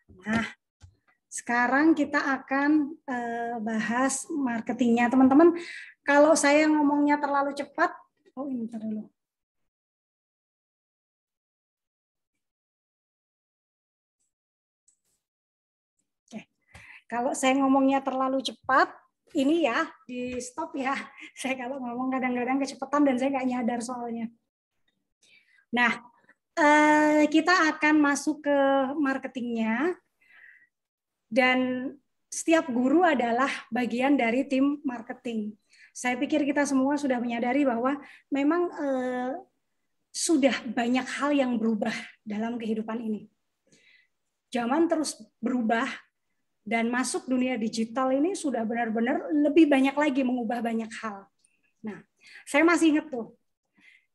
Nah, sekarang kita akan bahas marketingnya. Teman-teman, kalau saya ngomongnya terlalu cepat, oh ini bentar dulu. Oke. Kalau saya ngomongnya terlalu cepat, ini ya, di stop ya. Saya kalau ngomong kadang-kadang kecepatan dan saya nggak nyadar soalnya. Nah, kita akan masuk ke marketingnya. Dan setiap guru adalah bagian dari tim marketing. Saya pikir kita semua sudah menyadari bahwa memang sudah banyak hal yang berubah dalam kehidupan ini. Zaman terus berubah dan masuk dunia digital ini sudah benar-benar lebih banyak lagi mengubah banyak hal. Nah, saya masih ingat tuh,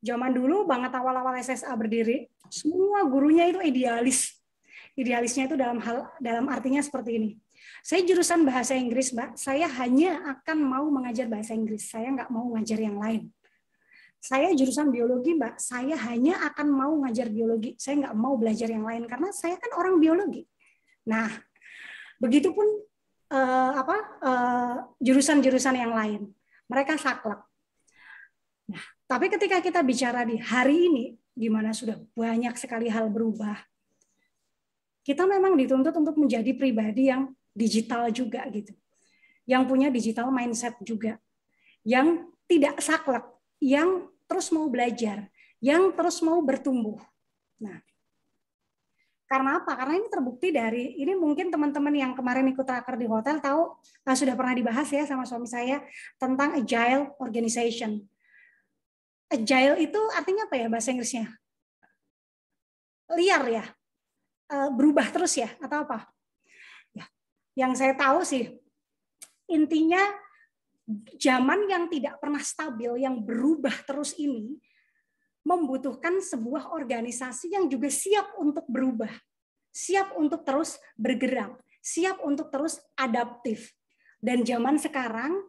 zaman dulu banget awal-awal SSA berdiri, semua gurunya itu idealis. Idealisnya itu dalam artinya seperti ini. Saya jurusan bahasa Inggris, Mbak. Saya hanya akan mau mengajar bahasa Inggris. Saya nggak mau ngajar yang lain. Saya jurusan biologi, Mbak. Saya hanya akan mau ngajar biologi. Saya nggak mau belajar yang lain karena saya kan orang biologi. Nah, begitupun jurusan-jurusan yang lain. Mereka saklek. Nah, tapi ketika kita bicara di hari ini, di mana sudah banyak sekali hal berubah, kita memang dituntut untuk menjadi pribadi yang digital juga gitu. Yang punya digital mindset juga. Yang tidak saklek, yang terus mau belajar, yang terus mau bertumbuh. Nah, karena apa? Karena ini terbukti dari, ini mungkin teman-teman yang kemarin ikut raker di hotel tahu, sudah pernah dibahas ya sama suami saya tentang agile organization. Agile itu artinya apa ya bahasa Inggrisnya? Liar ya? Berubah terus ya? Atau apa? Ya, yang saya tahu sih, intinya zaman yang tidak pernah stabil, yang berubah terus ini, membutuhkan sebuah organisasi yang juga siap untuk berubah, siap untuk terus bergerak, siap untuk terus adaptif. Dan zaman sekarang,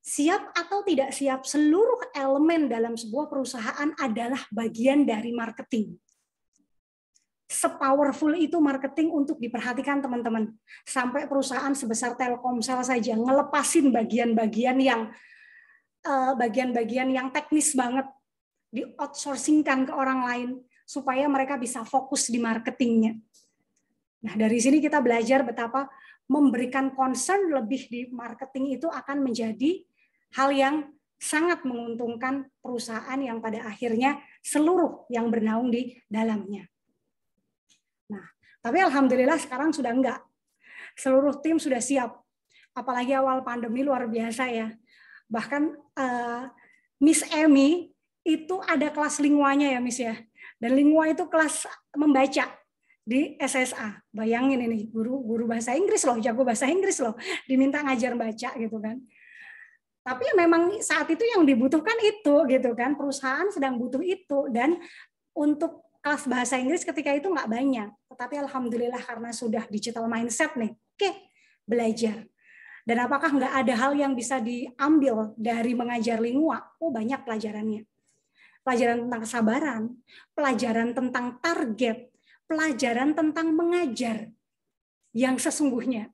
siap atau tidak siap, seluruh elemen dalam sebuah perusahaan adalah bagian dari marketing. Sepowerful itu marketing untuk diperhatikan teman-teman. Sampai perusahaan sebesar Telkomsel saja ngelepasin bagian-bagian yang teknis banget, di outsourcingkan ke orang lain supaya mereka bisa fokus di marketingnya. Nah, dari sini kita belajar betapa memberikan concern lebih di marketing itu akan menjadi hal yang sangat menguntungkan perusahaan yang pada akhirnya seluruh yang bernaung di dalamnya. Nah, tapi alhamdulillah sekarang sudah enggak. Seluruh tim sudah siap. Apalagi awal pandemi luar biasa ya. Bahkan Miss Emmy itu ada kelas linguanya ya Miss ya. Dan lingua itu kelas membaca di SSA. Bayangin ini guru bahasa Inggris loh, jago bahasa Inggris loh, diminta ngajar baca gitu kan. Tapi memang saat itu yang dibutuhkan itu gitu kan, perusahaan sedang butuh itu, dan untuk kelas bahasa Inggris ketika itu nggak banyak. Tetapi alhamdulillah karena sudah digital mindset nih, oke, belajar. Dan apakah nggak ada hal yang bisa diambil dari mengajar lingua? Oh, banyak pelajarannya. Pelajaran tentang kesabaran, pelajaran tentang target, pelajaran tentang mengajar yang sesungguhnya.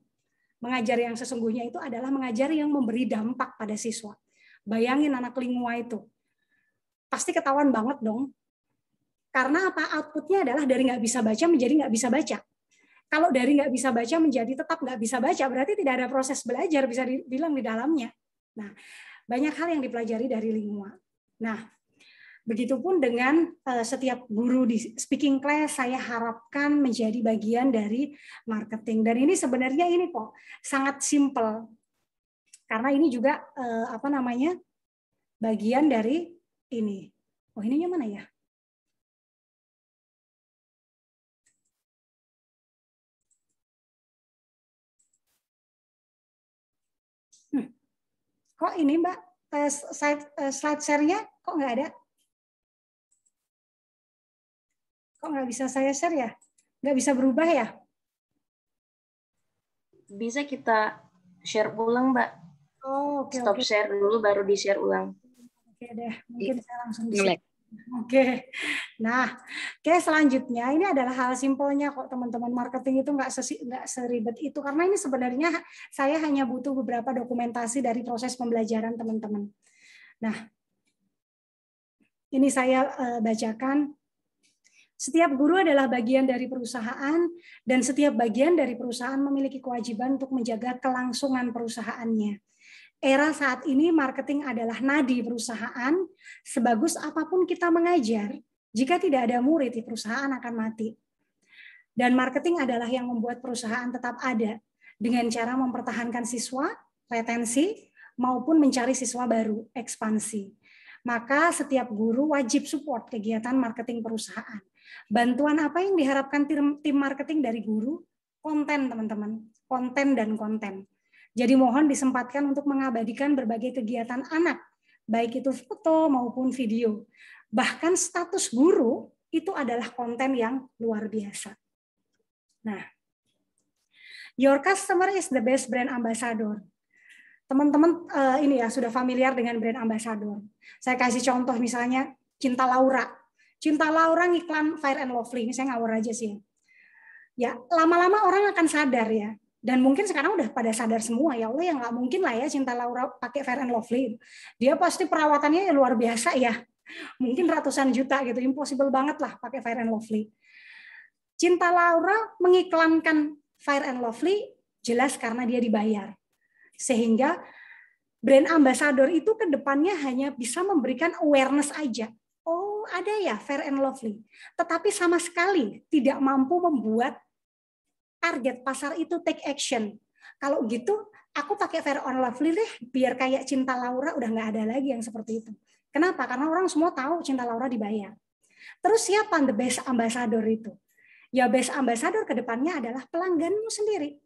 Mengajar yang sesungguhnya itu adalah mengajar yang memberi dampak pada siswa. Bayangin anak lingua itu. Pasti ketahuan banget dong. Karena apa? Outputnya adalah dari nggak bisa baca menjadi nggak bisa baca. Kalau dari nggak bisa baca menjadi tetap nggak bisa baca, berarti tidak ada proses belajar, bisa dibilang di dalamnya. Nah, banyak hal yang dipelajari dari lingua. Nah, begitupun dengan setiap guru di speaking class, saya harapkan menjadi bagian dari marketing. Dan ini sebenarnya ini kok sangat simple. Karena ini juga bagian dari ini. Oh, ininya mana ya? Kok ini Mbak, slide share-nya kok nggak ada? Kok nggak bisa saya share ya? Nggak bisa berubah ya? Bisa kita share ulang, Mbak. Oh, oke. Stop share dulu, baru di-share ulang. Oke deh, mungkin saya langsung di share. Oke. Nah, selanjutnya ini adalah hal simpelnya kok teman-teman. Marketing itu nggak seribet itu, karena ini sebenarnya saya hanya butuh beberapa dokumentasi dari proses pembelajaran teman-teman. Nah, ini saya bacakan. Setiap guru adalah bagian dari perusahaan, dan setiap bagian dari perusahaan memiliki kewajiban untuk menjaga kelangsungan perusahaannya. Era saat ini marketing adalah nadi perusahaan. Sebagus apapun kita mengajar, jika tidak ada murid di perusahaan akan mati. Dan marketing adalah yang membuat perusahaan tetap ada dengan cara mempertahankan siswa, retensi, maupun mencari siswa baru, ekspansi. Maka setiap guru wajib support kegiatan marketing perusahaan. Bantuan apa yang diharapkan tim marketing dari guru? Konten, teman-teman. Konten dan konten. Jadi mohon disempatkan untuk mengabadikan berbagai kegiatan anak, baik itu foto maupun video. Bahkan status guru itu adalah konten yang luar biasa. Nah, your customer is the best brand ambassador. Teman-teman ini ya sudah familiar dengan brand ambassador. Saya kasih contoh misalnya Cinta Laura. Cinta Laura ngiklan Fair and Lovely. Ini saya ngawur aja sih. Ya, lama-lama orang akan sadar ya. Dan mungkin sekarang udah pada sadar semua, ya Allah, ya nggak mungkin lah ya Cinta Laura pakai Fair and Lovely. Dia pasti perawatannya luar biasa ya. Mungkin ratusan juta gitu, impossible banget lah pakai Fair and Lovely. Cinta Laura mengiklankan Fair and Lovely jelas karena dia dibayar. Sehingga brand ambassador itu ke depannya hanya bisa memberikan awareness aja. Oh, ada ya Fair and Lovely. Tetapi sama sekali tidak mampu membuat target pasar itu take action. Kalau gitu, aku pakai Fair and Lovely deh, biar kayak Cinta Laura udah nggak ada lagi yang seperti itu. Kenapa? Karena orang semua tahu Cinta Laura dibayar. Terus siapa the best ambassador itu? Ya best ambassador ke depannya adalah pelangganmu sendiri,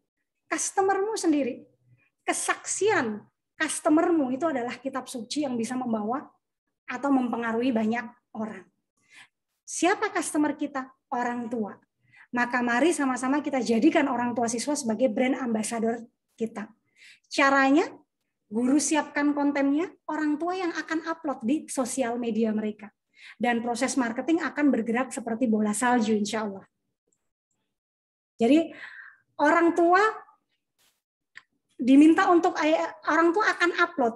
customermu sendiri. Kesaksian customermu itu adalah kitab suci yang bisa membawa atau mempengaruhi banyak orang. Siapa customer kita? Orang tua. Maka mari sama-sama kita jadikan orang tua siswa sebagai brand ambassador kita. Caranya, guru siapkan kontennya, orang tua yang akan upload di sosial media mereka. Dan proses marketing akan bergerak seperti bola salju, insya Allah. Jadi orang tua diminta untuk orang tua akan upload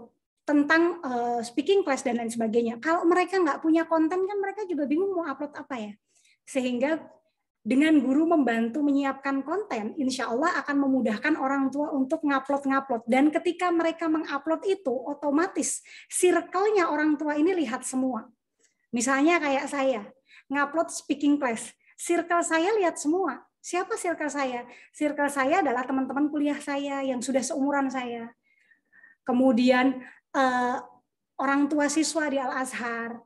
tentang speaking class dan lain sebagainya. Kalau mereka nggak punya konten kan mereka juga bingung mau upload apa ya. Sehingga dengan guru membantu menyiapkan konten, insya Allah akan memudahkan orang tua untuk ngupload. Dan ketika mereka mengupload itu, otomatis circle-nya orang tua ini lihat semua. Misalnya kayak saya, ngupload speaking class, circle saya lihat semua. Siapa circle saya? Circle saya adalah teman-teman kuliah saya yang sudah seumuran saya. Kemudian orang tua siswa di Al-Azhar,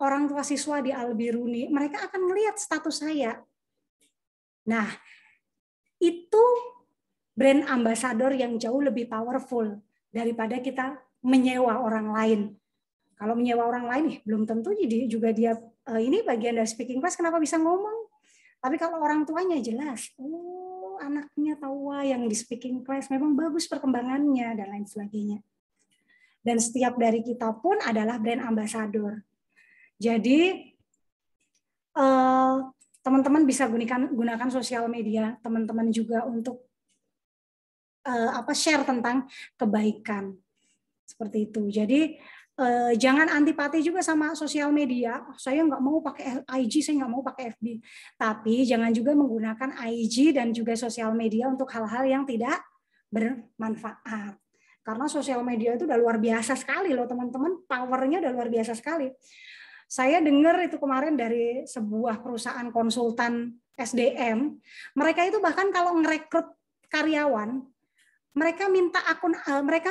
orang tua siswa di Al-Biruni, mereka akan melihat status saya. Nah, itu brand ambassador yang jauh lebih powerful daripada kita menyewa orang lain. Kalau menyewa orang lain, belum tentu jadi juga dia ini bagian dari speaking class, kenapa bisa ngomong? Tapi kalau orang tuanya jelas, oh anaknya tahu yang di speaking class memang bagus perkembangannya dan lain sebagainya. Dan setiap dari kita pun adalah brand ambassador. Jadi teman-teman bisa gunakan sosial media, teman-teman juga untuk share tentang kebaikan seperti itu. Jadi jangan antipati juga sama sosial media. Saya nggak mau pakai IG, saya nggak mau pakai FB. Tapi jangan juga menggunakan IG dan juga sosial media untuk hal-hal yang tidak bermanfaat. Karena sosial media itu udah luar biasa sekali loh teman-teman, powernya udah luar biasa sekali. Saya dengar itu kemarin dari sebuah perusahaan konsultan SDM, mereka itu bahkan kalau ngerekrut karyawan, mereka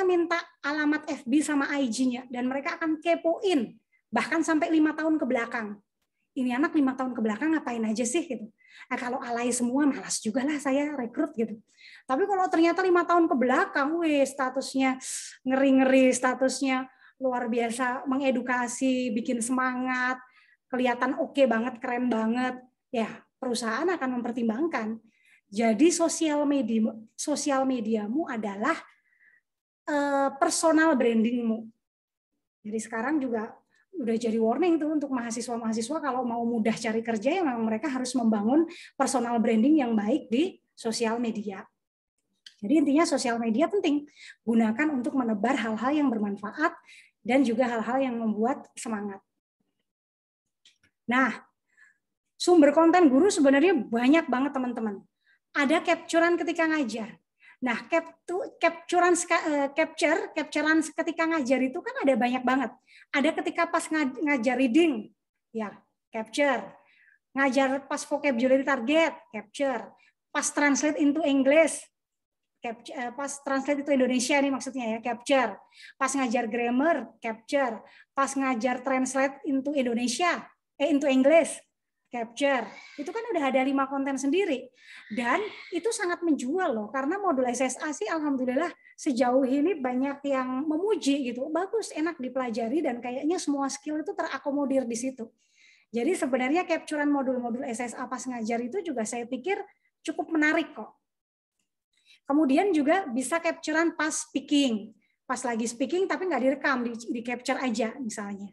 minta alamat FB sama IG-nya dan mereka akan kepoin bahkan sampai 5 tahun ke belakang. Ini anak 5 tahun ke belakang ngapain aja sih gitu. Nah, kalau alay semua malas juga lah saya rekrut gitu. Tapi kalau ternyata 5 tahun ke belakang, statusnya ngeri-ngeri, statusnya luar biasa, mengedukasi, bikin semangat, kelihatan oke banget, keren banget, ya perusahaan akan mempertimbangkan. Jadi sosial mediamu adalah personal brandingmu. Jadi sekarang juga udah jadi warning tuh untuk mahasiswa-mahasiswa kalau mau mudah cari kerja, ya memang mereka harus membangun personal branding yang baik di sosial media. Jadi intinya sosial media penting, gunakan untuk menebar hal-hal yang bermanfaat dan juga hal-hal yang membuat semangat. Nah, sumber konten guru sebenarnya banyak banget teman-teman. Ada capturean ketika ngajar. Nah, capturean ketika ngajar itu kan ada banyak banget. Ada ketika pas ngajar reading, ya capture. Ngajar pas vocabulary target, capture. Pas translate into English, pas translate itu Indonesia nih maksudnya ya, capture. Pas ngajar grammar, capture. Pas ngajar translate into Indonesia, into English, capture. Itu kan udah ada 5 konten sendiri. Dan itu sangat menjual loh, karena modul SSA sih alhamdulillah sejauh ini banyak yang memuji gitu. Bagus, enak dipelajari dan kayaknya semua skill itu terakomodir di situ. Jadi sebenarnya capturean modul-modul SSA pas ngajar itu juga saya pikir cukup menarik kok. Kemudian juga bisa capturean pas speaking. Pas lagi speaking tapi nggak direkam, di capture aja misalnya.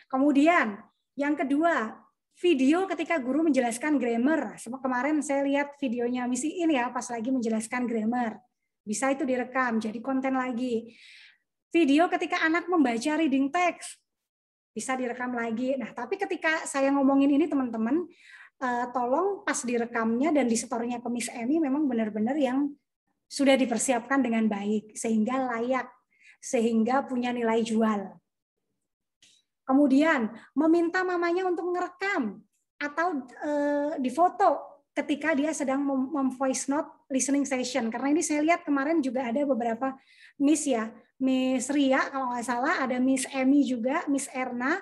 Kemudian yang kedua, video ketika guru menjelaskan grammar. Kemarin saya lihat videonya Miss Iin ya, pas lagi menjelaskan grammar. Bisa itu direkam, jadi konten lagi. Video ketika anak membaca reading text, bisa direkam lagi. Nah, tapi ketika saya ngomongin ini teman-teman, tolong pas direkamnya dan disetornya ke Miss Emi memang benar-benar yang sudah dipersiapkan dengan baik, sehingga layak, sehingga punya nilai jual. Kemudian meminta mamanya untuk ngerekam atau difoto ketika dia sedang voice note listening session. Karena ini saya lihat kemarin juga ada beberapa Miss ya, Miss Ria kalau nggak salah, ada Miss Emi juga, Miss Erna,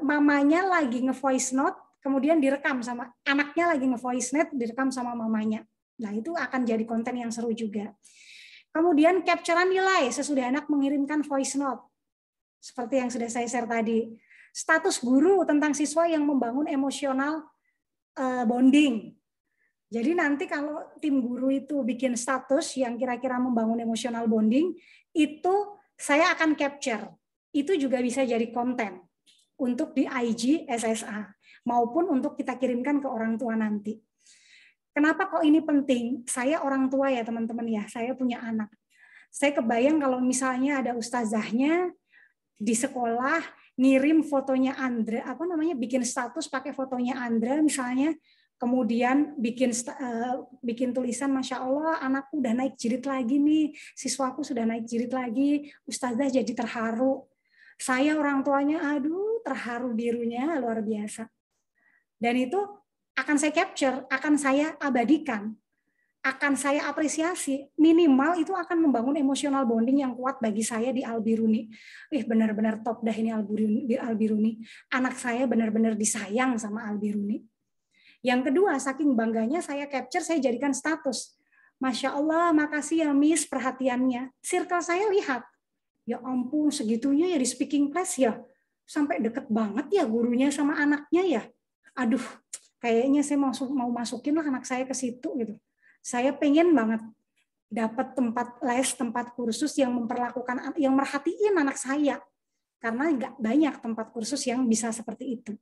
mamanya lagi nge-voice note, kemudian direkam sama anaknya lagi nge-voice note, direkam sama mamanya. Nah itu akan jadi konten yang seru juga. Kemudian capturean nilai sesudah anak mengirimkan voice note. Seperti yang sudah saya share tadi. Status guru tentang siswa yang membangun emosional bonding. Jadi nanti kalau tim guru itu bikin status yang kira-kira membangun emosional bonding, itu saya akan capture. Itu juga bisa jadi konten untuk di IG SSA maupun untuk kita kirimkan ke orang tua nanti. Kenapa kok ini penting? Saya orang tua ya teman-teman ya, saya punya anak. Saya kebayang kalau misalnya ada ustazahnya di sekolah ngirim fotonya Andra, bikin status pakai fotonya Andra misalnya, kemudian bikin tulisan, Masya Allah anakku udah naik jirit lagi nih, siswaku sudah naik jirit lagi, ustazah jadi terharu. Saya orang tuanya, aduh terharu birunya luar biasa. Dan itu akan saya capture, akan saya abadikan, akan saya apresiasi. Minimal itu akan membangun emosional bonding yang kuat bagi saya di Albiruni. Benar-benar top dah ini Albiruni. Anak saya benar-benar disayang sama Albiruni. Yang kedua, saking bangganya saya capture, saya jadikan status. Masya Allah, makasih ya Miss perhatiannya. Circle saya lihat, ya ampun segitunya ya di speaking class ya. Sampai deket banget ya gurunya sama anaknya ya. Aduh, kayaknya saya mau masukin lah anak saya ke situ gitu. Saya pengen banget dapat tempat les, tempat kursus yang memperlakukan, yang merhatiin anak saya. Karena nggak banyak tempat kursus yang bisa seperti itu.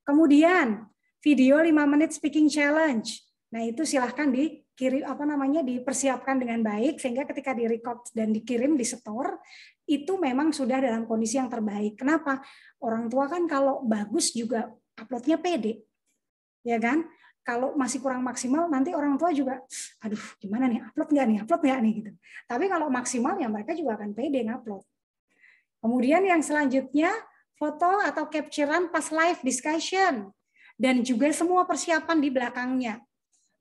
Kemudian video 5 menit speaking challenge. Nah itu silahkan dikirim dipersiapkan dengan baik sehingga ketika direcord dan dikirim di store itu memang sudah dalam kondisi yang terbaik. Kenapa? Orang tua kan kalau bagus juga uploadnya pede, ya kan? Kalau masih kurang maksimal, nanti orang tua juga, aduh gimana nih, upload nggak nih gitu. Tapi kalau maksimal ya mereka juga akan pede ngupload. Kemudian yang selanjutnya, foto atau capturean pas live discussion dan juga semua persiapan di belakangnya.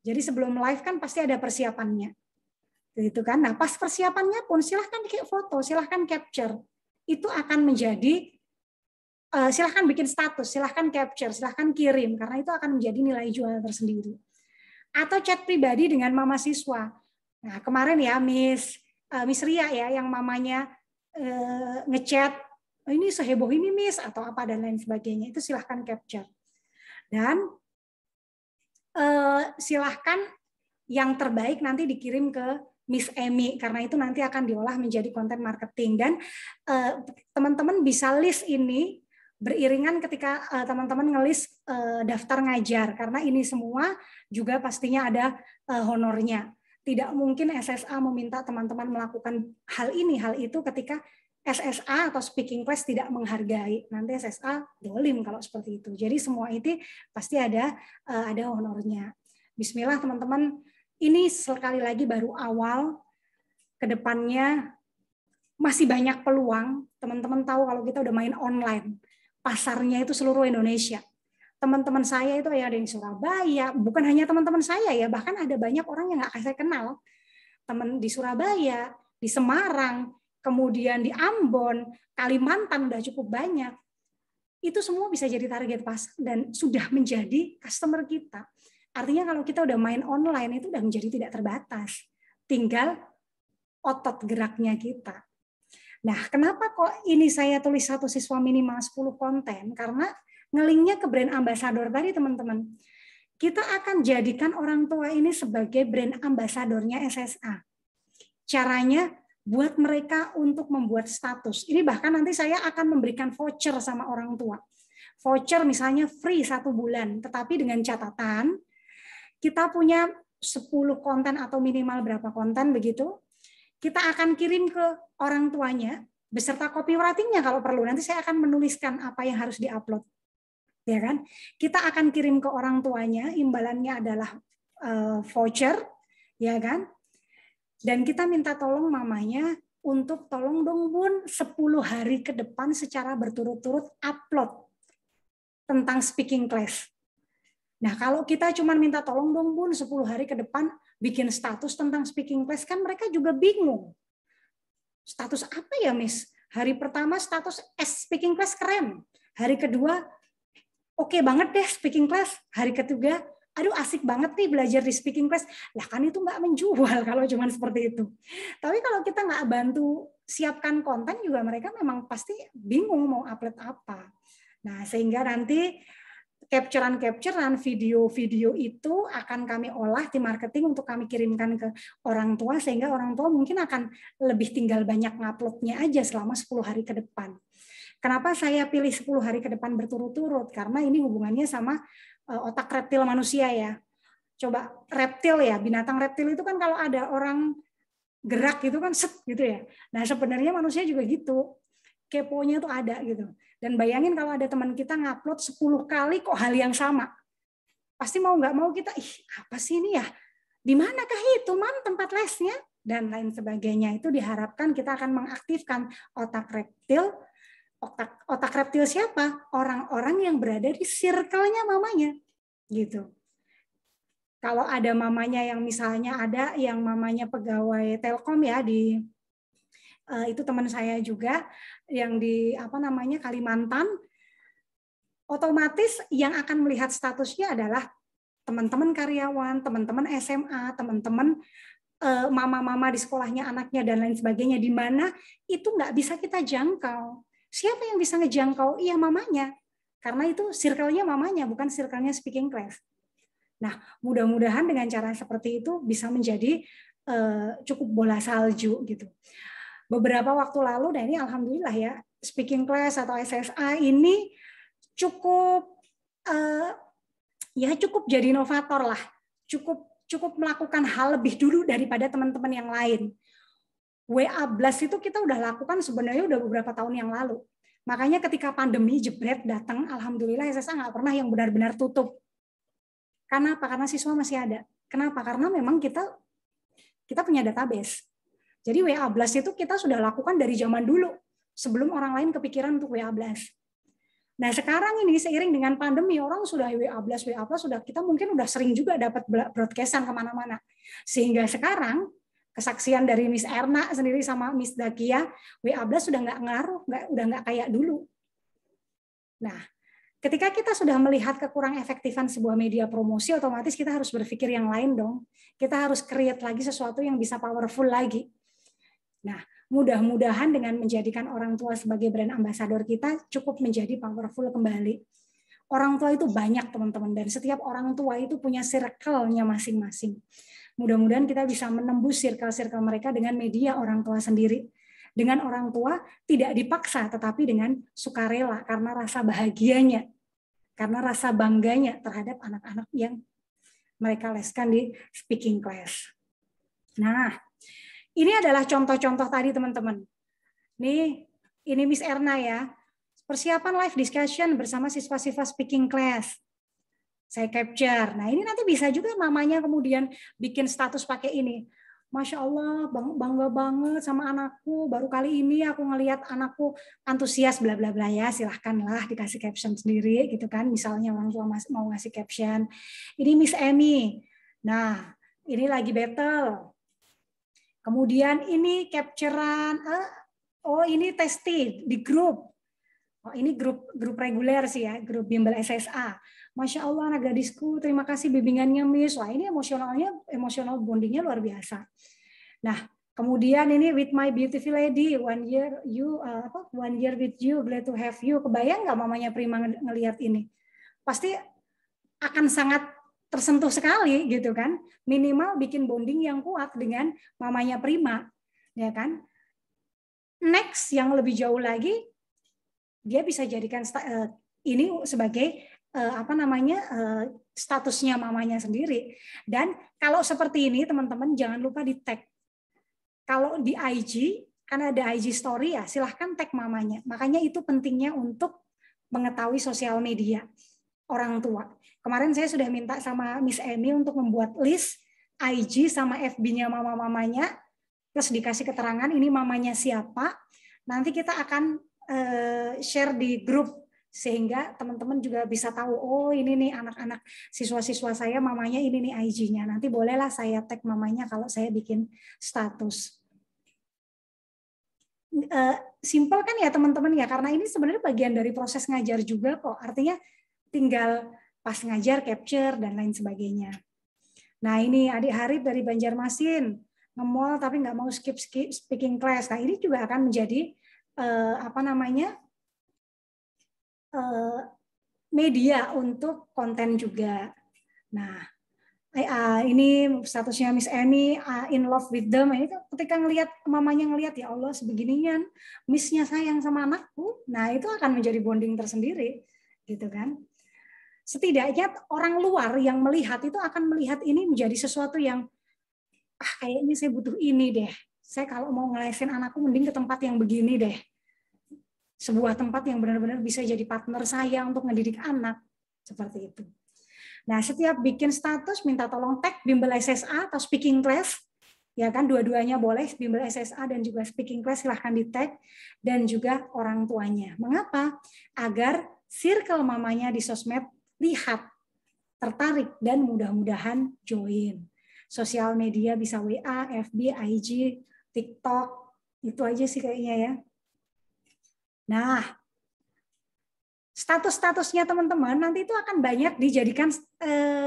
Jadi sebelum live kan pasti ada persiapannya, gitu kan? Nah pas persiapannya pun silahkan foto, silahkan capture. Itu akan menjadi silahkan bikin status, silahkan capture, silahkan kirim, karena itu akan menjadi nilai jual tersendiri. Atau chat pribadi dengan mama siswa. Nah kemarin ya Miss Ria ya, yang mamanya ngechat, ini seheboh ini Miss, atau apa dan lain sebagainya, itu silahkan capture. Dan silahkan yang terbaik nanti dikirim ke Miss Emy, karena itu nanti akan diolah menjadi konten marketing. Dan teman-teman bisa list ini beriringan ketika teman-teman ngelis daftar ngajar, karena ini semua juga pastinya ada honornya. Tidak mungkin SSA meminta teman-teman melakukan hal ini, hal itu ketika SSA atau speaking class tidak menghargai. Nanti SSA dolim kalau seperti itu. Jadi semua itu pasti ada honornya. Bismillah teman-teman, ini sekali lagi baru awal, kedepannya masih banyak peluang. Teman-teman tahu kalau kita udah main online, pasarnya itu seluruh Indonesia. Teman-teman saya itu ada di Surabaya, bukan hanya teman-teman saya ya, bahkan ada banyak orang yang nggak saya kenal. Teman di Surabaya, di Semarang, kemudian di Ambon, Kalimantan udah cukup banyak. Itu semua bisa jadi target pasar dan sudah menjadi customer kita. Artinya kalau kita udah main online itu udah menjadi tidak terbatas. Tinggal otot geraknya kita. Nah, kenapa kok ini saya tulis satu siswa minimal 10 konten? Karena ngelinknya ke brand ambassador tadi teman-teman. Kita akan jadikan orang tua ini sebagai brand ambassadornya SSA. Caranya buat mereka untuk membuat status. Ini bahkan nanti saya akan memberikan voucher sama orang tua. Voucher misalnya free 1 bulan, tetapi dengan catatan kita punya 10 konten atau minimal berapa konten begitu, kita akan kirim ke orang tuanya beserta copywriting-nya kalau perlu. Nanti saya akan menuliskan apa yang harus diupload. Ya kan? Kita akan kirim ke orang tuanya, imbalannya adalah voucher, ya kan? Dan kita minta tolong mamanya untuk tolong dong Bun 10 hari ke depan secara berturut-turut upload tentang speaking class. Nah, kalau kita cuma minta tolong dong Bun 10 hari ke depan bikin status tentang speaking class, kan mereka juga bingung. Status apa ya, Miss? Hari pertama status speaking class keren. Hari kedua, oke banget deh speaking class. Hari ketiga, aduh asik banget nih belajar di speaking class. Lah kan itu nggak menjual kalau cuma seperti itu. Tapi kalau kita nggak bantu siapkan konten juga mereka memang pasti bingung mau upload apa. Nah, sehingga nanti capture-an video-video itu akan kami olah tim marketing untuk kami kirimkan ke orang tua, sehingga orang tua mungkin akan lebih tinggal banyak nguploadnya aja selama 10 hari ke depan. Kenapa saya pilih 10 hari ke depan berturut-turut? Karena ini hubungannya sama otak reptil manusia ya. Coba reptil ya, binatang reptil itu kan kalau ada orang gerak gitu kan set gitu ya. Nah sebenarnya manusia juga gitu. Keponya tuh ada gitu. Dan bayangin kalau ada teman kita ngupload 10 kali kok hal yang sama. Pasti mau nggak mau kita, apa sih ini ya? Di manakah itu, Mam, tempat lesnya? Dan lain sebagainya. Itu diharapkan kita akan mengaktifkan otak reptil. Otak reptil siapa? Orang-orang yang berada di circle-nya mamanya. Gitu. Kalau ada mamanya yang misalnya ada yang mamanya pegawai Telkom ya di itu teman saya juga yang di Kalimantan, otomatis yang akan melihat statusnya adalah teman-teman karyawan, teman-teman SMA, teman-teman mama-mama di sekolahnya anaknya dan lain sebagainya, di mana itu nggak bisa kita jangkau. Siapa yang bisa ngejangkau? Iya mamanya, karena itu circle-nya mamanya, bukan circle-nya speaking class. Nah, mudah-mudahan dengan cara seperti itu bisa menjadi cukup bola salju gitu. Beberapa waktu lalu, dan ini alhamdulillah ya, speaking class atau SSA ini cukup cukup jadi inovator lah, cukup melakukan hal lebih dulu daripada teman-teman yang lain. WA Blast itu kita udah lakukan sebenarnya udah beberapa tahun yang lalu. Makanya ketika pandemi jebret datang, alhamdulillah SSA nggak pernah yang benar-benar tutup. Kenapa? Karena siswa masih ada. Kenapa? Karena memang kita punya database. Jadi WA Blast itu kita sudah lakukan dari zaman dulu, sebelum orang lain kepikiran untuk WA Blast. Nah sekarang ini seiring dengan pandemi, orang sudah WA Blast sudah, kita mungkin udah sering juga dapat broadcastan kemana-mana. Sehingga sekarang, kesaksian dari Miss Erna sendiri sama Miss Dakia, WA Blast sudah nggak ngaruh, udah nggak kayak dulu. Nah, ketika kita sudah melihat kekurang efektifan sebuah media promosi, otomatis kita harus berpikir yang lain dong. Kita harus create lagi sesuatu yang bisa powerful lagi. Nah, mudah-mudahan dengan menjadikan orang tua sebagai brand ambassador kita cukup menjadi powerful kembali. Orang tua itu banyak teman-teman, dan setiap orang tua itu punya circle-nya masing-masing. Mudah-mudahan kita bisa menembus circle-circle mereka dengan media orang tua sendiri. Dengan orang tua tidak dipaksa, tetapi dengan sukarela karena rasa bahagianya, karena rasa bangganya terhadap anak-anak yang mereka leskan di speaking class. Nah, ini adalah contoh-contoh tadi teman-teman. Ini Miss Erna ya. Persiapan live discussion bersama siswa-siswa speaking class. Saya capture. Nah, ini nanti bisa juga mamanya kemudian bikin status pakai ini. Masya Allah, bangga banget sama anakku. Baru kali ini aku ngelihat anakku antusias bla bla bla ya. Silahkanlah dikasih caption sendiri gitu kan. Misalnya orang tua mau ngasih caption. Ini Miss Amy. Nah, ini lagi battle. Kemudian ini capturean. Oh, ini testing di grup. Oh, ini grup reguler sih ya, grup bimbel SSA. Masya Allah anak gadisku, terima kasih bimbingannya Miss. Wah ini emosional bondingnya luar biasa. Nah kemudian ini with my beautiful lady, 1 year with you, glad to have you. Kebayang nggak mamanya Prima ngelihat ini? Pasti akan sangat tersentuh sekali gitu kan. Minimal bikin bonding yang kuat dengan mamanya Prima, ya kan? Next yang lebih jauh lagi, dia bisa jadikan ini sebagai statusnya mamanya sendiri. Dan kalau seperti ini teman-teman jangan lupa di tag. Kalau di IG kan ada IG story ya, silahkan tag mamanya. Makanya itu pentingnya untuk mengetahui sosial media orang tua. Kemarin saya sudah minta sama Miss Amy untuk membuat list IG sama FB-nya mama-mamanya, terus dikasih keterangan ini mamanya siapa. Nanti kita akan share di grup sehingga teman-teman juga bisa tahu, oh ini nih anak-anak siswa-siswa saya mamanya ini nih IG-nya. Nanti bolehlah saya tag mamanya kalau saya bikin status. Simple kan ya teman-teman ya, karena ini sebenarnya bagian dari proses ngajar juga kok. Artinya tinggal pas ngajar capture dan lain sebagainya. Nah ini adik Harip dari Banjarmasin, nge-mall tapi nggak mau skip speaking class. Nah ini juga akan menjadi media untuk konten juga. Nah, ini statusnya Miss Amy in love with them. Ini ketika ngelihat mamanya ngelihat ya Allah sebeginian, Missnya sayang sama anakku. Nah, itu akan menjadi bonding tersendiri, gitu kan? Setidaknya orang luar yang melihat itu akan melihat ini menjadi sesuatu yang kayaknya saya butuh ini deh. Saya kalau mau ngelesin anakku mending ke tempat yang begini deh. Sebuah tempat yang benar-benar bisa jadi partner saya untuk ngedidik anak. Seperti itu. Nah, setiap bikin status minta tolong tag bimbel SSA atau speaking class. Ya kan, dua-duanya boleh, bimbel SSA dan juga speaking class silahkan di tag. Dan juga orang tuanya. Mengapa? Agar circle mamanya di sosmed lihat, tertarik, dan mudah-mudahan join. Sosial media bisa WA, FB, IG, TikTok. Itu aja sih kayaknya ya. Nah, status-statusnya teman-teman nanti itu akan banyak dijadikan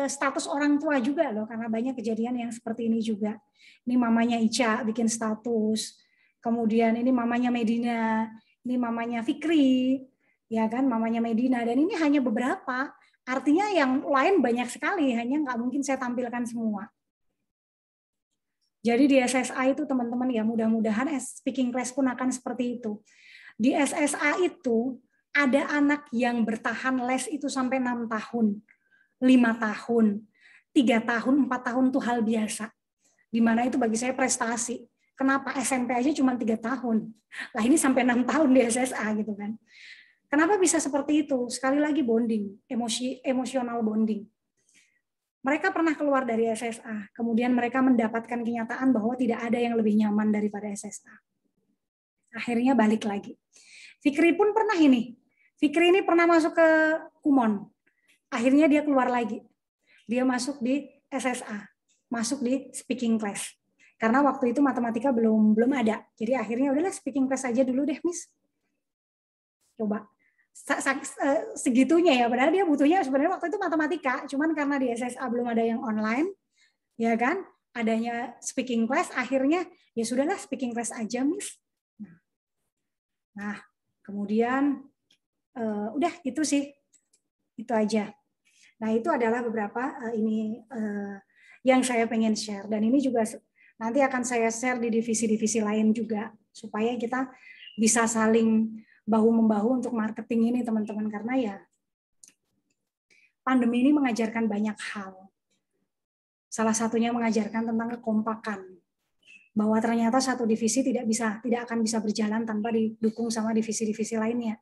status orang tua juga loh, karena banyak kejadian yang seperti ini juga. Ini mamanya Ica bikin status, kemudian ini mamanya Medina, ini mamanya Fikri, ya kan, mamanya Medina, dan ini hanya beberapa. Artinya yang lain banyak sekali, hanya nggak mungkin saya tampilkan semua. Jadi di SSA itu teman-teman ya mudah-mudahan speaking class pun akan seperti itu. Di SSA itu ada anak yang bertahan les itu sampai 6 tahun, 5 tahun, 3 tahun, 4 tahun itu hal biasa. Di mana itu bagi saya prestasi. Kenapa SMP aja cuma 3 tahun? Lah ini sampai 6 tahun di SSA gitu kan. Kenapa bisa seperti itu? Sekali lagi bonding, emosional bonding. Mereka pernah keluar dari SSA, kemudian mereka mendapatkan kenyataan bahwa tidak ada yang lebih nyaman daripada SSA. Akhirnya balik lagi. Fikri pun pernah ini. Fikri ini pernah masuk ke Kumon. Akhirnya dia keluar lagi. Dia masuk di SSA, masuk di speaking class. Karena waktu itu matematika belum ada. Jadi akhirnya udahlah speaking class aja dulu deh, Miss. Coba. Segitunya ya, padahal dia butuhnya sebenarnya waktu itu matematika, cuman karena di SSA belum ada yang online, ya kan? Adanya speaking class, akhirnya ya sudahlah speaking class aja, Miss. Nah, kemudian udah itu sih, itu aja. Nah itu adalah beberapa yang saya pengen share. Dan ini juga nanti akan saya share di divisi-divisi lain juga, supaya kita bisa saling bahu-membahu untuk marketing ini, teman-teman. Karena ya pandemi ini mengajarkan banyak hal. Salah satunya mengajarkan tentang kekompakan, bahwa ternyata satu divisi tidak akan bisa berjalan tanpa didukung sama divisi-divisi lainnya.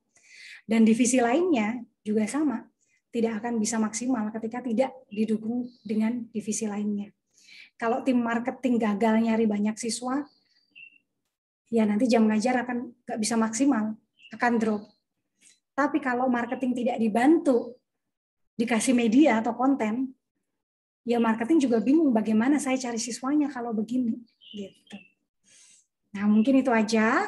Dan divisi lainnya juga sama, tidak akan bisa maksimal ketika tidak didukung dengan divisi lainnya. Kalau tim marketing gagal nyari banyak siswa, ya nanti jam ngajar akan nggak bisa maksimal, akan drop. Tapi kalau marketing tidak dibantu, dikasih media atau konten, ya marketing juga bingung bagaimana saya cari siswanya kalau begini. Gitu. Nah, mungkin itu aja.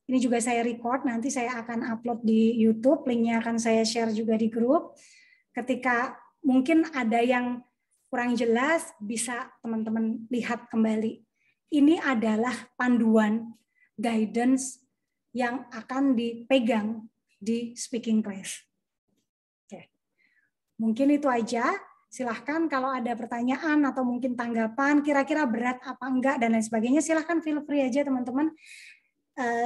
Ini juga saya record, nanti saya akan upload di YouTube, linknya akan saya share juga di grup. Ketika mungkin ada yang kurang jelas, bisa teman-teman lihat kembali. Ini adalah panduan, guidance yang akan dipegang di speaking class. Oke. Mungkin itu aja. Silahkan kalau ada pertanyaan atau mungkin tanggapan, kira-kira berat apa enggak, dan lain sebagainya, silahkan feel free aja teman-teman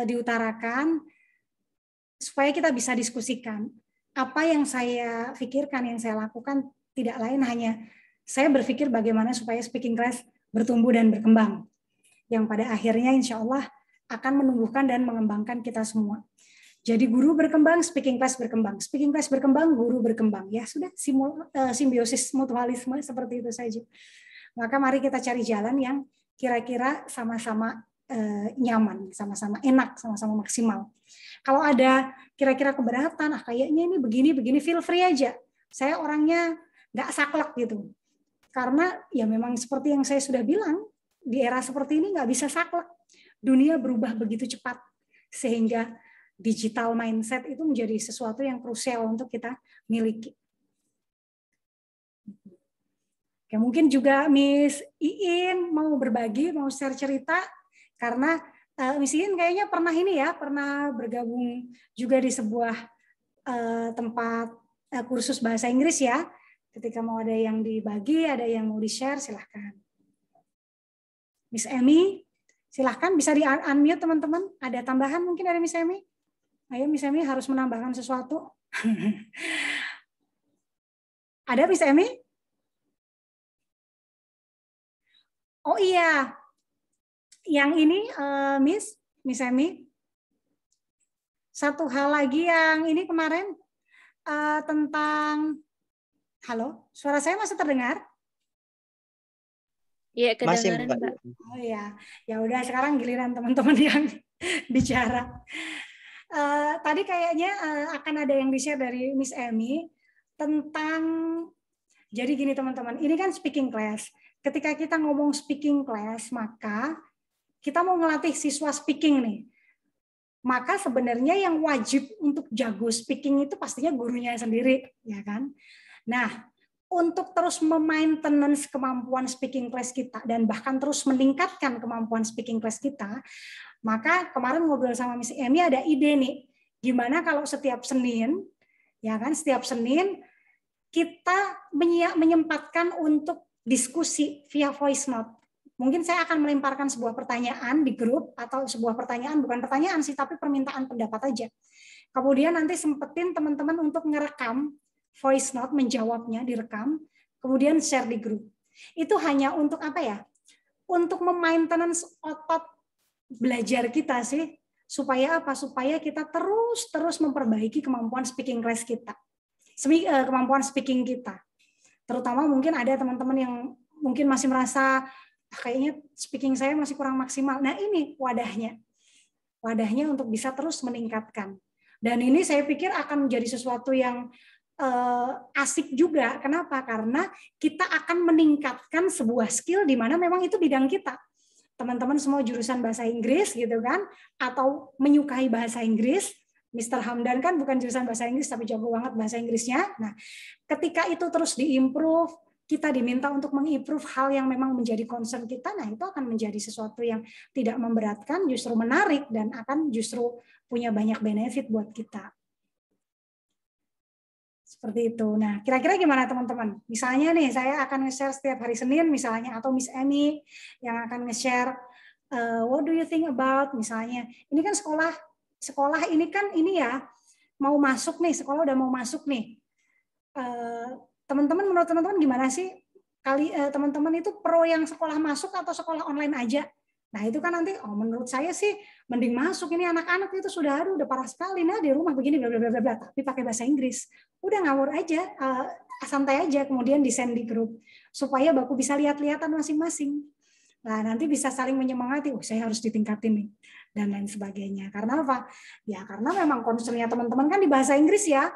diutarakan, supaya kita bisa diskusikan. Apa yang saya pikirkan, yang saya lakukan, tidak lain hanya saya berpikir bagaimana supaya speaking class bertumbuh dan berkembang, yang pada akhirnya insya Allah akan menumbuhkan dan mengembangkan kita semua. Jadi guru berkembang, speaking class berkembang. Speaking class berkembang, guru berkembang. Ya sudah, simbiosis mutualisme seperti itu saja. Maka mari kita cari jalan yang kira-kira sama-sama nyaman, sama-sama enak, sama-sama maksimal. Kalau ada kira-kira keberatan, kayaknya ini begini, feel free aja. Saya orangnya nggak saklek gitu. Karena ya memang seperti yang saya sudah bilang, di era seperti ini nggak bisa saklek. Dunia berubah begitu cepat, sehingga digital mindset itu menjadi sesuatu yang krusial untuk kita miliki. Oke, mungkin juga Miss Iin mau berbagi, mau share cerita, karena Miss Iin kayaknya pernah bergabung juga di sebuah tempat kursus bahasa Inggris ya. Ketika mau ada yang dibagi, ada yang mau di-share, silahkan. Miss Emi, silahkan bisa di-unmute teman-teman. Ada tambahan mungkin dari Miss Emi? Ayo Miss Emi harus menambahkan sesuatu. Ada Miss Emi? Oh iya, yang ini Miss Emi. Satu hal lagi yang ini kemarin tentang, halo, suara saya masih terdengar? Iya, kedengaran, Mbak. Oh iya, ya udah sekarang giliran teman-teman yang bicara. Tadi kayaknya akan ada yang di-share dari Miss Emi tentang, jadi gini teman-teman, ini kan speaking class. Ketika kita ngomong speaking class, maka kita mau ngelatih siswa speaking nih. Maka sebenarnya yang wajib untuk jago speaking itu pastinya gurunya sendiri, ya kan? Nah, untuk terus memaintenance kemampuan speaking class kita dan bahkan terus meningkatkan kemampuan speaking class kita, maka kemarin ngobrol sama Miss Emi ada ide nih, gimana kalau setiap Senin, ya kan, setiap Senin kita menyempatkan untuk diskusi via voice note. Mungkin saya akan melemparkan sebuah pertanyaan di grup, atau sebuah pertanyaan, bukan pertanyaan sih, tapi permintaan pendapat aja. Kemudian nanti sempetin teman-teman untuk ngerekam voice note, menjawabnya direkam, kemudian share di grup. Itu hanya untuk apa ya? Untuk memaintenance otot belajar kita sih, supaya apa? Supaya kita terus memperbaiki kemampuan speaking class kita, kemampuan speaking kita. Terutama mungkin ada teman-teman yang mungkin masih merasa kayaknya speaking saya masih kurang maksimal. Nah ini wadahnya untuk bisa terus meningkatkan. Dan ini saya pikir akan menjadi sesuatu yang asik juga. Kenapa? Karena kita akan meningkatkan sebuah skill di mana memang itu bidang kita. Teman-teman semua jurusan bahasa Inggris gitu kan, atau menyukai bahasa Inggris. Mr. Hamdan kan bukan jurusan bahasa Inggris tapi jago banget bahasa Inggrisnya. Nah, ketika itu terus diimprove, kita diminta untuk mengimprove hal yang memang menjadi concern kita, nah itu akan menjadi sesuatu yang tidak memberatkan, justru menarik, dan akan justru punya banyak benefit buat kita. Seperti itu. Nah, kira-kira gimana teman-teman? Misalnya nih, saya akan nge-share setiap hari Senin misalnya, atau Miss Amy yang akan nge-share what do you think about misalnya. Ini kan sekolah ini kan ini ya, mau masuk nih, sekolah udah mau masuk nih. Teman-teman, menurut teman-teman gimana sih? Teman-teman itu pro yang sekolah masuk atau sekolah online aja? Nah itu kan nanti, menurut saya sih mending masuk, ini anak-anak itu sudah udah parah sekali, nah di rumah begini bla bla bla bla, tapi pakai bahasa Inggris, udah ngawur aja, santai aja, kemudian di send di grup supaya baku bisa lihat-lihatan masing-masing. Nah nanti bisa saling menyemangati, saya harus ditingkatin nih dan lain sebagainya. Karena apa? Ya karena memang concernnya teman-teman kan di bahasa Inggris ya,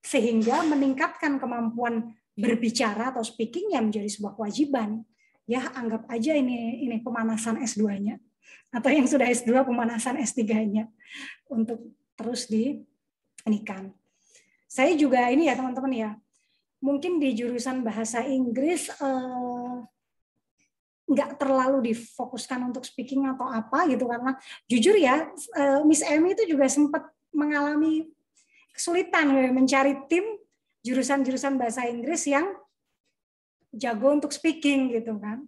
sehingga meningkatkan kemampuan berbicara atau speakingnya menjadi sebuah kewajiban. Ya anggap aja ini pemanasan S2-nya, atau yang sudah S2 pemanasan S3-nya untuk terus diinikan. Saya juga ini ya teman-teman ya, mungkin di jurusan bahasa Inggris nggak terlalu difokuskan untuk speaking atau apa gitu, karena jujur ya Miss Amy itu juga sempat mengalami kesulitan mencari tim jurusan-jurusan bahasa Inggris yang jago untuk speaking gitu kan.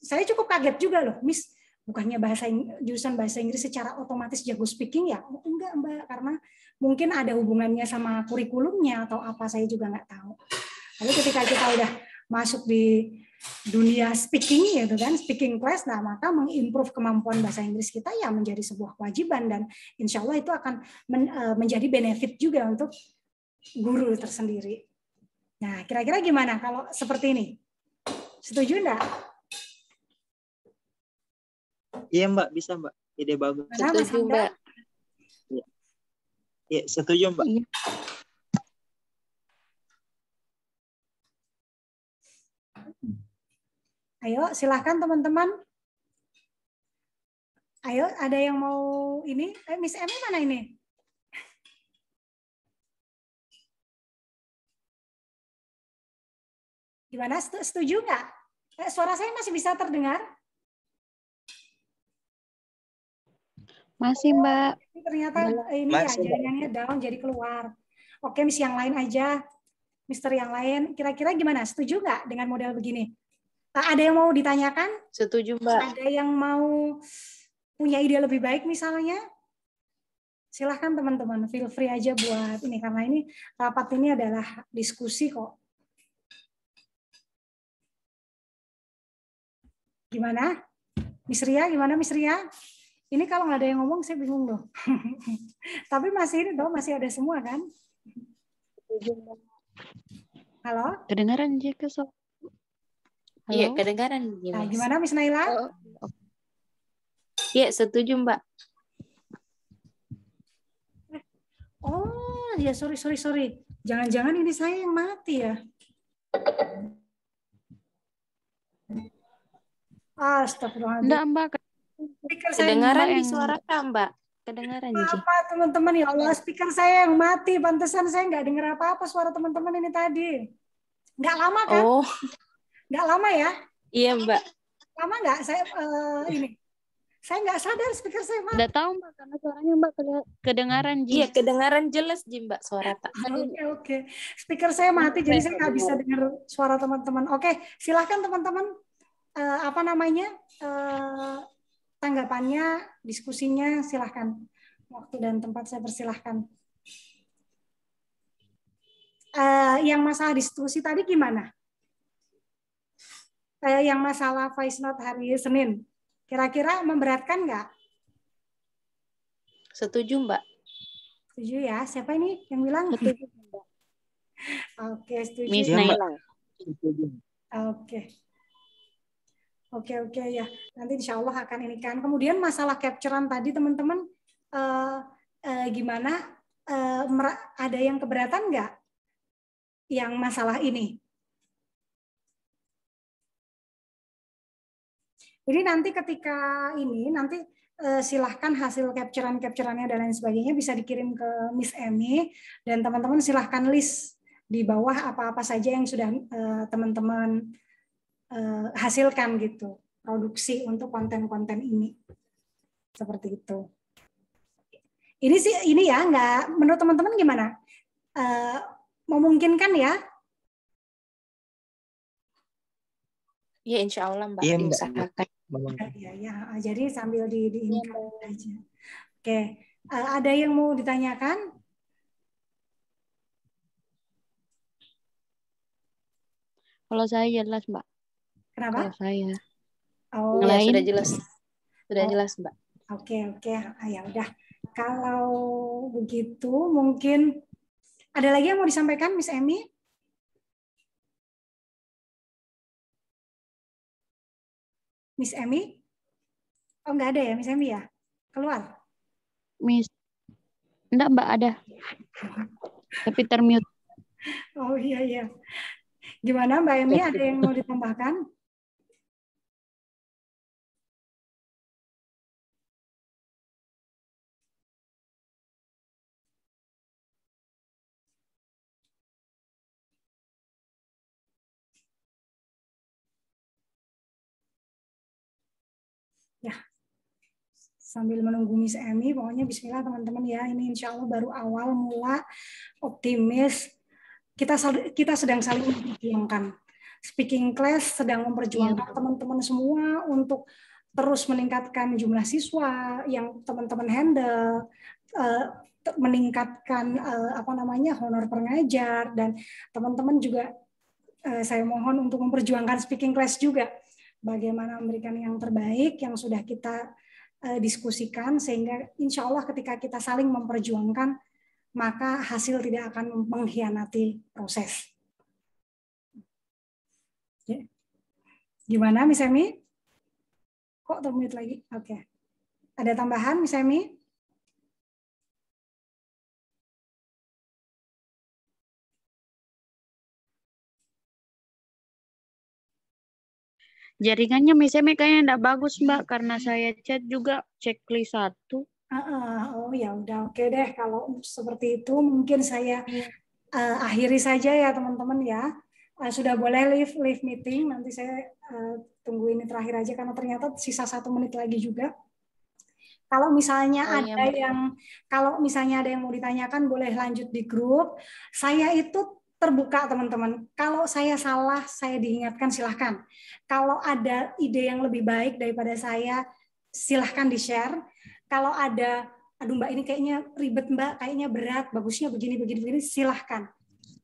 Saya cukup kaget juga loh, Miss, bukannya jurusan bahasa Inggris secara otomatis jago speaking ya? Enggak Mbak, karena mungkin ada hubungannya sama kurikulumnya atau apa, saya juga nggak tahu. Lalu ketika kita udah masuk di dunia speaking gitu kan, speaking class, nah maka mengimprove kemampuan bahasa Inggris kita ya menjadi sebuah kewajiban, dan insya Allah itu akan menjadi benefit juga untuk guru tersendiri. Nah, kira-kira gimana kalau seperti ini? Setuju enggak? Iya Mbak, bisa Mbak. Ide bagus. Setuju Mbak. Iya, setuju Mbak. Iya. Ayo, silahkan teman-teman. Ayo, ada yang mau ini? Miss Amy mana ini? Gimana? Setuju nggak? Suara saya masih bisa terdengar? Masih Mbak. Ternyata ini masih, ya jaringannya down, jadi keluar. Oke, Miss yang lain aja. Mister yang lain, kira-kira gimana? Setuju nggak dengan model begini? Ada yang mau ditanyakan? Setuju Mbak. Ada yang mau punya ide lebih baik misalnya? Silahkan teman-teman, feel free aja buat ini, karena ini rapat ini adalah diskusi kok. Gimana? Miss Ria, gimana Miss Ria? Ini kalau nggak ada yang ngomong, saya bingung loh. Tapi masih ini dong, masih ada semua kan? Halo? Kedengaran Jeka so? Iya, kedengaran. Nah, gimana Miss Naila? Iya, setuju Mbak. Oh, ya sorry. Jangan-jangan ini saya yang mati ya? Astagfirullahaladzim. Enggak Mbak. Kedengaran di suara Mbak. Kedengaran apa teman-teman, ya Allah, speaker saya yang mati. Pantesan saya nggak dengar apa-apa suara teman-teman ini tadi. Nggak lama kan? Oh. Nggak lama ya? Iya Mbak. Lama nggak? Saya saya nggak sadar speaker saya mati. Nggak tahu Mbak, karena suaranya Mbak kedengaran Ji. Iya, kedengaran jelas Ji Mbak suara tak. Oke. Speaker saya mati, jadi saya nggak bisa dengar suara teman-teman. Oke, silahkan teman-teman. Tanggapannya, diskusinya, silahkan. Waktu dan tempat saya persilahkan. Yang masalah diskusi tadi gimana? Yang masalah voice note hari Senin, kira-kira memberatkan nggak? Setuju Mbak. Setuju ya? Siapa ini yang bilang? Setuju Mbak. Oke, setuju. Miss Naila. Oke ya. Nanti insya Allah akan ini kan. Kemudian masalah capturean tadi teman-teman, gimana? Ada yang keberatan nggak? Yang masalah ini? Jadi nanti ketika ini, nanti silahkan hasil captureannya dan lain sebagainya bisa dikirim ke Miss Amy, dan teman-teman silahkan list di bawah apa-apa saja yang sudah teman-teman hasilkan gitu, produksi untuk konten-konten ini, seperti itu. Ini sih ini ya, nggak, menurut teman-teman gimana? Memungkinkan ya? Ya, insya Allah Mbak, Iya, Mbak. diusahakan. Memang. Ya, ya. Jadi sambil ini aja. Oke, ada yang mau ditanyakan? Kalau saya jelas, Mbak. Kenapa? Kalau saya. Oh, Ya, Lain. sudah jelas. Sudah jelas Mbak. oke. Ya udah. Kalau begitu mungkin ada lagi yang mau disampaikan, Miss Emi? Miss Emi? Oh, nggak ada ya, Miss Emi ya? Keluar? Miss. Enggak, Mbak, ada. Tapi termute. Oh iya. Gimana Mbak Emi, ada yang mau ditambahkan? Ya, sambil menunggu Miss Emi, pokoknya bismillah teman-teman ya, ini insya Allah baru awal mula, optimis, kita sedang saling memperjuangkan. Speaking class sedang memperjuangkan teman-teman semua untuk terus meningkatkan jumlah siswa yang teman-teman handle, meningkatkan honor pengajar, dan teman-teman juga saya mohon untuk memperjuangkan speaking class juga. Bagaimana memberikan yang terbaik yang sudah kita diskusikan, sehingga insya Allah ketika kita saling memperjuangkan, maka hasil tidak akan mengkhianati proses. Gimana, Miss Emi? Kok termute lagi? Oke. Ada tambahan, Miss Emi? Jaringannya Miss Emi kayaknya enggak bagus, Mbak, karena saya chat juga checklist 1. Oh ya udah, oke deh. Kalau seperti itu mungkin saya akhiri saja ya teman-teman ya. Sudah boleh leave meeting. Nanti saya tunggu ini terakhir aja karena ternyata sisa 1 menit lagi juga. Kalau misalnya kalau misalnya ada yang mau ditanyakan, boleh lanjut di grup. Saya itu terbuka teman-teman. Kalau saya salah, saya diingatkan, silahkan. Kalau ada ide yang lebih baik daripada saya, silahkan di-share. Kalau ada, aduh Mbak ini kayaknya ribet Mbak, kayaknya berat, bagusnya begini, silahkan.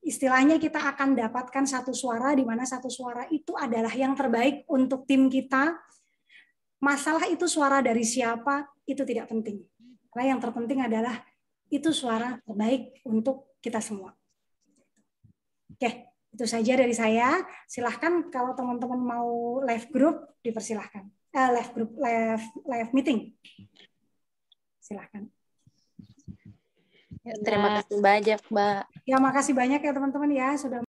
Istilahnya kita akan dapatkan satu suara, di mana satu suara itu adalah yang terbaik untuk tim kita. Masalah itu suara dari siapa, itu tidak penting. Karena yang terpenting adalah itu suara terbaik untuk kita semua. Oke, itu saja dari saya. Silahkan kalau teman-teman mau live group, dipersilahkan. Live meeting. Silahkan. Terima kasih banyak, Mbak. Ya, makasih banyak ya teman-teman ya sudah